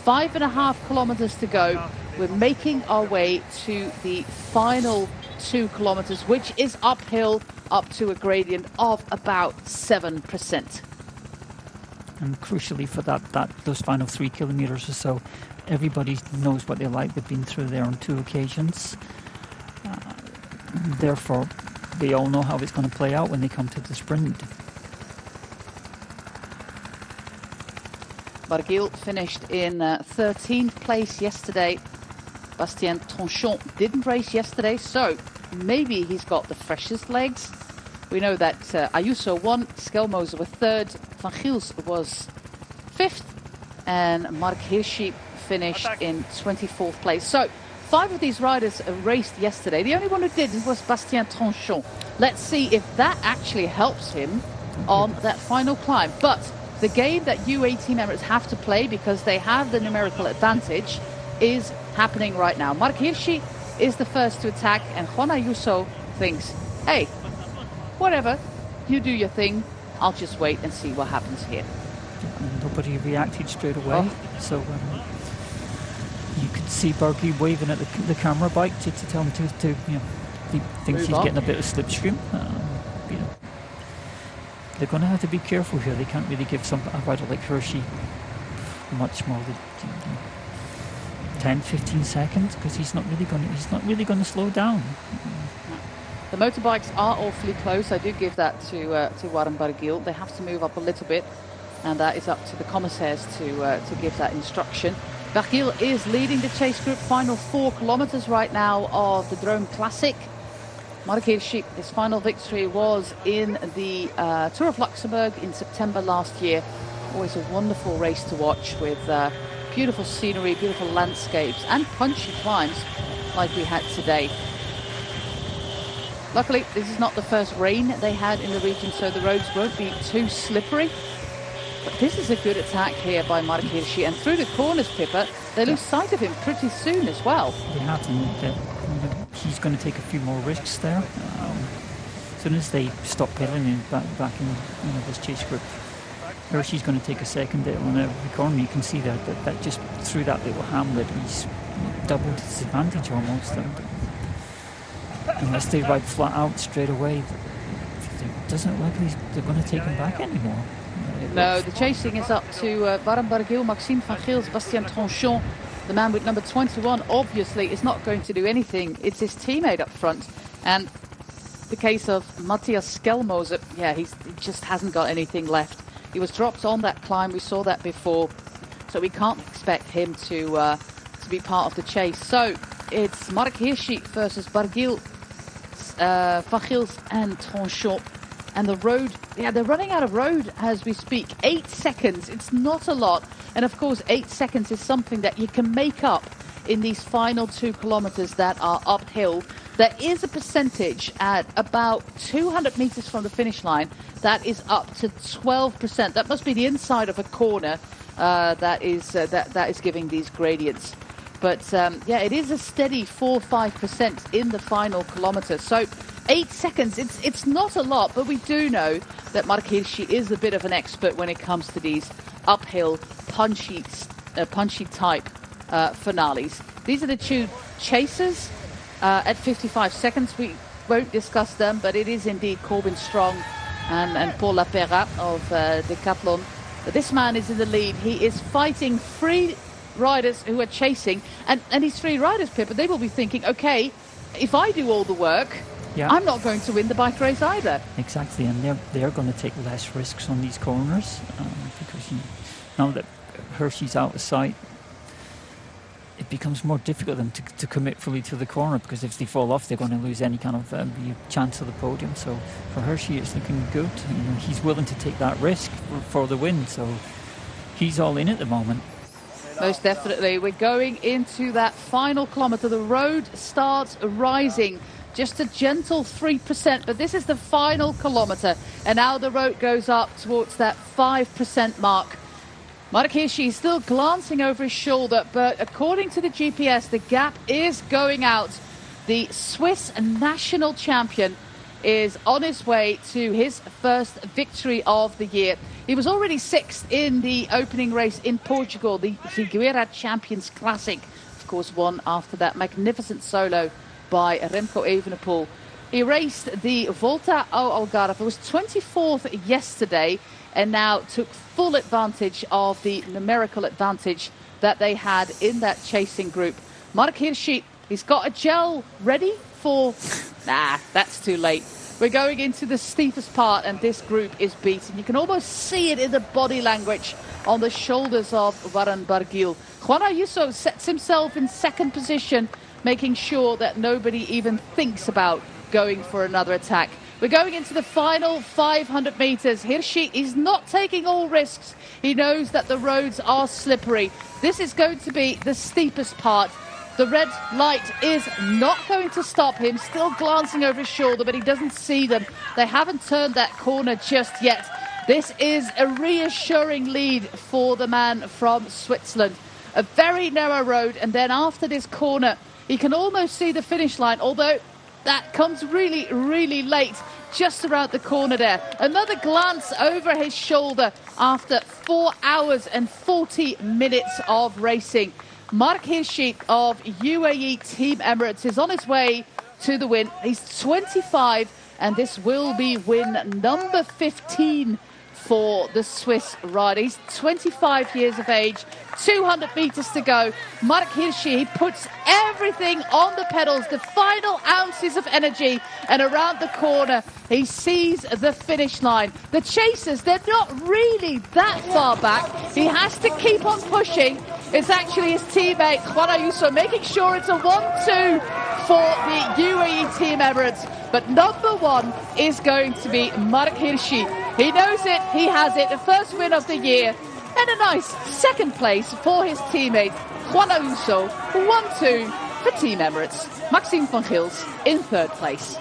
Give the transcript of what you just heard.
5.5 kilometers to go. We're making our way to the final 2 kilometers, which is uphill up to a gradient of about 7%. And crucially for those final 3 kilometers or so, everybody knows what they're like. They've been through there on 2 occasions. Therefore, they all know how it's going to play out when they come to the sprint. Barguil finished in 13th place yesterday. Bastien Tronchon didn't race yesterday, so maybe he's got the freshest legs. We know that Ayuso won, Schelmoser was 3rd, Van Giels was 5th, and Mark Hirschi finished in 24th place. So 5 of these riders raced yesterday. The only one who didn't was Bastien Tronchon. Let's see if that actually helps him on that final climb. But the game that UAE Team Emirates have to play, because they have the numerical advantage, is happening right now. Mark Hirschi is the first to attack, and Juan Ayuso thinks, hey, whatever, you do your thing, I'll just wait and see what happens here. Nobody reacted straight away, so you could see Barguil waving at the camera bike to tell him to he thinks he's getting a bit of slipstream. They're going to have to be careful here. They can't really give a rider like Hirschi much more than 10-15 seconds, because he's not really going to slow down. The motorbikes are awfully close. I do give that to Warren Barguil. They have to move up a little bit, and that is up to the commissaires to give that instruction. Barguil is leading the chase group. Final 4 kilometers right now of the Drome Classic. Mark Hirschi, his final victory was in the Tour of Luxembourg in September last year. Always a wonderful race to watch, with beautiful scenery, beautiful landscapes, and punchy climbs like we had today. Luckily, this is not the first rain they had in the region, so the roads won't be too slippery. But this is a good attack here by Mark Hirschi, and through the corners, Pippa, they lose sight of him pretty soon as well. They have to. He's going to take a few more risks there. As soon as they stop pedaling back in this chase group, Hirschi's going to take a second on every corner. You can see that just through that little hamlet, he's doubled his advantage almost. Unless they ride flat out straight away, it doesn't look like they're going to take him back anymore. No, the chasing is up to Warren Barguil, Maxime Van Giels, Bastien Tronchon. The man with number 21 obviously is not going to do anything. It's his teammate up front. And the case of Matthias Schelmoser, he just hasn't got anything left. He was dropped on that climb. We saw that before. So we can't expect him to be part of the chase. So it's Mark Hirschi versus Barguil, Van Giels and Tronchon. And the road, they're running out of road as we speak. 8 seconds, it's not a lot. And of course, 8 seconds is something that you can make up in these final 2 kilometers that are uphill. There is a percentage at about 200 meters from the finish line that is up to 12%. That must be the inside of a corner that is giving these gradients. But it is a steady 4-5% in the final kilometer. So 8 seconds, it's not a lot, but we do know that Mark Hirschi is a bit of an expert when it comes to these uphill, punchy type finales. These are the 2 chasers at 55 seconds. We won't discuss them, but it is indeed Corbin Strong and Paul Lapera of Decathlon. But this man is in the lead. He is fighting 3 riders who are chasing, and these 3 riders, Pippa, they will be thinking, okay, if I do all the work, I'm not going to win the bike race either. Exactly, and they're going to take less risks on these corners because now that Hirschi's out of sight, it becomes more difficult for them to commit fully to the corner, because if they fall off, they're going to lose any kind of chance of the podium. So for Hirschi, it's looking good. He's willing to take that risk for the win, so he's all in at the moment. Most definitely. We're going into that final kilometer. The road starts rising. Just a gentle 3%, but this is the final kilometer. And now the road goes up towards that 5% mark. Mark Hirschi is still glancing over his shoulder, but according to the GPS, the gap is going out. The Swiss national champion is on his way to his first victory of the year. He was already 6th in the opening race in Portugal, the Figueira Champions Classic. Of course, won after that magnificent solo by Remco Evenepoel. He raced the Volta ao Algarve. It was 24th yesterday, and now took full advantage of the numerical advantage that they had in that chasing group. Mark Hirschi, he's got a gel ready for... Nah, that's too late. We're going into the steepest part, and this group is beaten. You can almost see it in the body language on the shoulders of Warren Barguil. Juan Ayuso sets himself in 2nd position, making sure that nobody even thinks about going for another attack. We're going into the final 500 meters. Hirschi is not taking all risks. He knows that the roads are slippery. This is going to be the steepest part. The red light is not going to stop him, still glancing over his shoulder, but he doesn't see them. They haven't turned that corner just yet. This is a reassuring lead for the man from Switzerland. A very narrow road, and then after this corner, he can almost see the finish line, although that comes really, really late, just around the corner there. Another glance over his shoulder after 4 hours and 40 minutes of racing. Mark Hirschi of UAE Team Emirates is on his way to the win. He's 25, and this will be win number 15 for the Swiss rider. He's 25 years of age, 200 meters to go. Mark Hirschi, he puts everything on the pedals, the final ounces of energy, and around the corner, he sees the finish line. The chasers, they're not really that far back. He has to keep on pushing. It's actually his teammate, Juan Ayuso, making sure it's a 1-2 for the UAE Team Emirates. But number 1 is going to be Mark Hirschi. He knows it, he has it, the first win of the year, and a nice 2nd place for his teammate, Juan Ayuso. 1-2 for Team Emirates. Maxime van Gils in 3rd place.